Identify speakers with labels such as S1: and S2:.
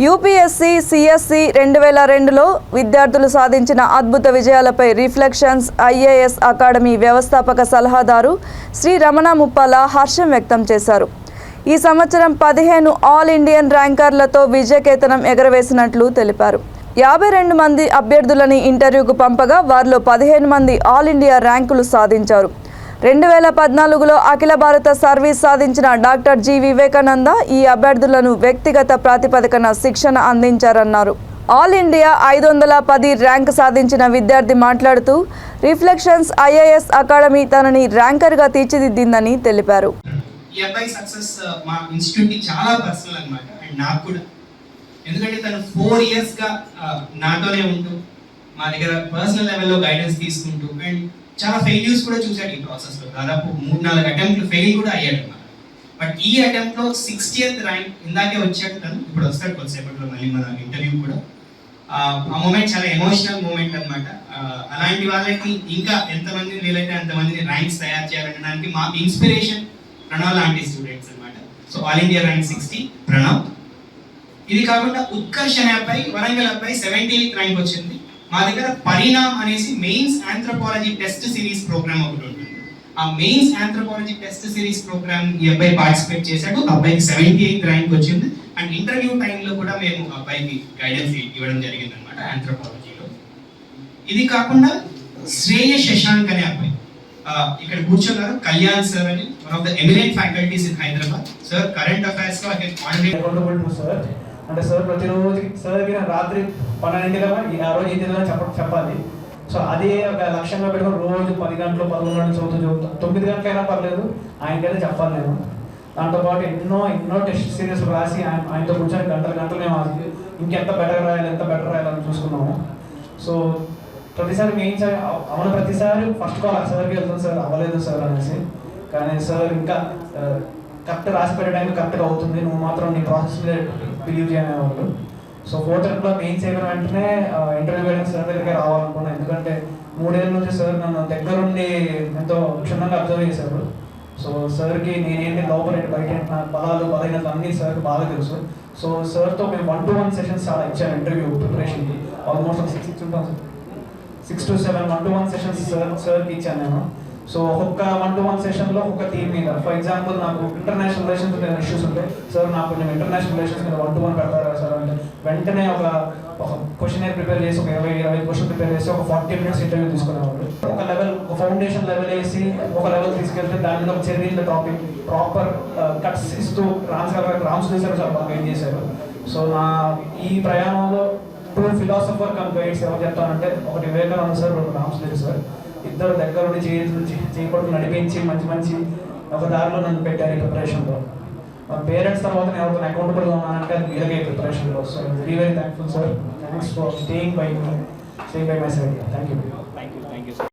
S1: UPSC CSC 2002లో విద్యార్థులు సాధించిన అద్భుత విజయాలపై రిఫ్లెక్షన్స్ ఐఏఎస్ అకాడమీ వ్యవస్థాపక సలహాదారు శ్రీ రమణ ముప్పాల హర్షం వ్యక్తం చేశారు. ఈ సంవత్సరం 15 ఆల్ ఇండియన్ ర్యాంకర్లతో విజయకేతనం ఎగరవేసినట్లు తెలిపారు. 52 మంది అభ్యర్థులని ఇంటర్వ్యూకు పంపగా వారిలో 15 మంది ఆల్ ఇండియా ర్యాంకులు సాధించారు. 2014లో అఖిల భారత సర్వీస్ సాధించిన డాక్టర్ జి వివేకానంద ఈ అభ్యర్థులను వ్యక్తిగత ప్రాతిపదికన శిక్షణ అందించారన్నారు. ఆల్ ఇండియా 510 ర్యాంక్ సాధించిన విద్యార్థి మాట్లాడుతూ రిఫ్లెక్షన్స్ ఐఏఎస్ అకాడమీ తనని ర్యాంకర్గా తీర్చిదిద్దిందని తెలిపారు.
S2: ఈ అబ్బాయి సక్సెస్ మా ఇన్స్టిట్యూట్ కి చాలా పర్సనల్ అన్నమాట. అండ్ నాకు కూడా, ఎందుకంటే తను 4 years గా నాతోనే ఉంటూ మా దగ్గర పర్సనల్ లెవెల్లో గైడెన్స్ తీసుకుంటూ అండ్ చాలా ఫెయిల్యూర్స్ కూడా చూశాడు ఈ ప్రాసెస్లో. దాదాపు 3-4 అటెంప్ట్లు ఫెయిల్ కూడా అయ్యాడు అన్నమాట. బట్ ఈ అటెంప్ట్లో 60th ర్యాంక్ ఇందాకే వచ్చాడు తను. ఇప్పుడు వస్తాడు కొద్దిసేపట్లో మళ్ళీ మన ఇంటర్వ్యూ కూడా. ఆ మూమెంట్ చాలా ఎమోషనల్ మూమెంట్ అనమాట. అలాంటి వాళ్ళకి ఇంకా ఎంతమంది వీలైతే అంతమందిని ర్యాంక్స్ తయారు చేయాలనడానికి మాకు ఇన్స్పిరేషన్ ప్రణవ్ లాంటి స్టూడెంట్స్ అనమాట. So all India rank 60 Pranav. ఇది కాకుండా ఉత్కర్ష్ అనే అబ్బాయి, వరంగల్ అబ్బాయి 78th ర్యాంక్ వచ్చింది. మా దగ్గర పరిణామ్ అనేసి mains anthropology test series programme ఒకటి ఉంటుంది. ఆ mains anthropology test series programme ఈ అబ్బాయి పార్టిసిపేట్ చేశాడు. అబ్బాయికి 78th ర్యాంక్ వచ్చింది. అండ్ ఇంటర్వ్యూ టైంలో కూడా మేము అబ్బాయికి గైడెన్స్ ఇవ్వడం జరిగింది అనమాట ఆంథ్రోపాలజీలో. ఇది కాకుండా శ్రేయ శశాంక్ అనే అబ్బాయి ఇక్కడ కూర్చున్నారు. కళ్యాణ్ సార్ అని one of the eminent faculties in Hyderabad. Sir current affairs లో
S3: ఆల్రెడీ అంటే సార్ ప్రతిరోజు సార్కి రాత్రి 12 ఆ రోజు ఏం చెప్పాలి. సో అదే ఒక లక్ష్యంగా పెట్టుకుని రోజు 10 గంటలు 11 గంటలు చదువుతూ 9 గంటలైనా పర్లేదు ఆయనకైతే చెప్పాలి నేను. దాంతోపాటు ఎన్నో టెస్ట్ సిరీస్ రాసి ఆయనతో కూర్చొని గంటలు మేము ఇంకెంత బెటర్ రాయాలని చూసుకున్నాము. సో ప్రతిసారి మెయిన్స్ అవును, ప్రతిసారి ఫస్ట్ కాల్ సార్కి వెళ్తాను, సార్ అవ్వలేదు సార్ అనేసి. కానీ సార్ ఇంకా కరెక్ట్ రాసి పెట్టడానికి కరెక్ట్గా అవుతుంది, నువ్వు మాత్రం నీ ప్రాసెస్ బిలీవ్ చేయనేవాళ్ళు. సో 4th అటెంప్ట్లో మెయిన్స్ అయిన వెంటనే ఇంటర్వ్యూ వేయడానికి సార్ దగ్గరికి రావాలనుకున్నాను. ఎందుకంటే 3 ఏళ్ళ నుంచి సార్ నన్ను దగ్గరుండి ఎంతో క్షుణ్ణంగా అబ్జర్వ్ చేశారు. సో సార్కి నేనేంటి లోపల ఏంటి బయట ఏంటి నా బలాలు బలహీనతలు అన్నీ సార్కి బాగా తెలుసు. సో సార్తో మేము 1-to-1 సెషన్స్ చాలా ఇచ్చాను ఇంటర్వ్యూ ప్రిపరేషన్కి. ఆల్మోస్ట్ 6 to 7 1-to-1 సెషన్స్ సార్కి ఇచ్చాను నేను. సో ఒక్కొక్క 1-to-1 సెషన్లో ఒక థీమ్ మీద, ఫర్ ఎగ్జాంపుల్ నాకు ఇంటర్నేషనల్ రిలేషన్స్ మీద ఇష్యూస్ ఉంటాయి, సార్ నాకు కొంచెం ఇంటర్నేషనల్ రిలేషన్స్ మీద 1-to-1 పెడతారా సార్ అంటే వెంటనే ఒక క్వశ్చన్ ప్రిపేర్ చేసి ఒక 20 క్వశ్చన్ ప్రిపేర్ చేసి ఒక 40 minutes ఇంటర్వ్యూ తీసుకునేవాళ్ళు. ఒక లెవెల్, ఒక ఫౌండేషన్ లెవెల్ వేసి ఒక లెవెల్ తీసుకెళ్తే దాని మీద ఒక చదివిన టాపిక్ ప్రాపర్ కట్స్ ఇస్తూ రామ్స్ సార్ చాలా బాగా గైడ్ చేశారు. సో నా ఈ ప్రయాణంలో 2 ఫిలాసఫర్ కమ్ గైడ్స్ ఎవరు చెప్తానంటే, ఒకటి వివేకానంద సార్, ఒక రామ్స్ సార్. ఇద్దరు దగ్గర ఉండి చేయకూడదు నడిపించి మంచి ఒక దారిలో నన్ను పెట్టారు ఈ ప్రిపరేషన్లో. మా పేరెంట్స్ తర్వాత నేను ఎవరితో అకౌంటబుల్గా ఉన్నానంటే అది వీళ్ళకే ప్రిపరేషన్లో. So very thankful sir. Thanks for staying by my side. Thank you.